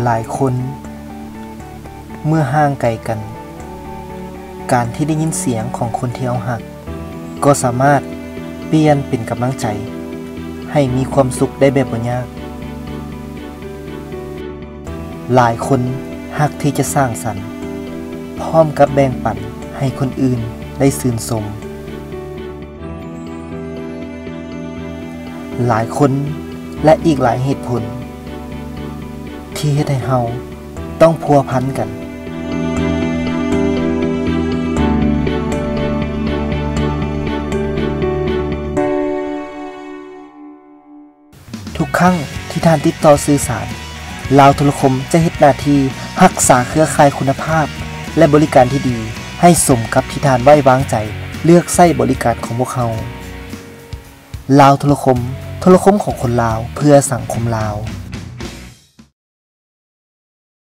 หลายคนเมื่อห่างไกลกันการที่ได้ยินเสียงของคนที่เราหักก็สามารถเปลี่ยนเป็นกำลังใจให้มีความสุขได้แบบบ่ยากหลายคนฮักที่จะสร้างสรรค์พร้อมกับแบ่งปันให้คนอื่นได้ชื่นชมหลายคนและอีกหลายเหตุผลที่เฮ็ดให้เฮาต้องพัวพันกันทุกครั้งที่ท่านติดต่อสื่อสารลาวโทรคมจะเฮ็ดหน้าที่รักษาเครือข่ายคุณภาพและบริการที่ดีให้สมกับที่ท่านไว้วางใจเลือกใช้บริการของพวกเราลาวโทรคมของคนลาวเพื่อสังคมลาว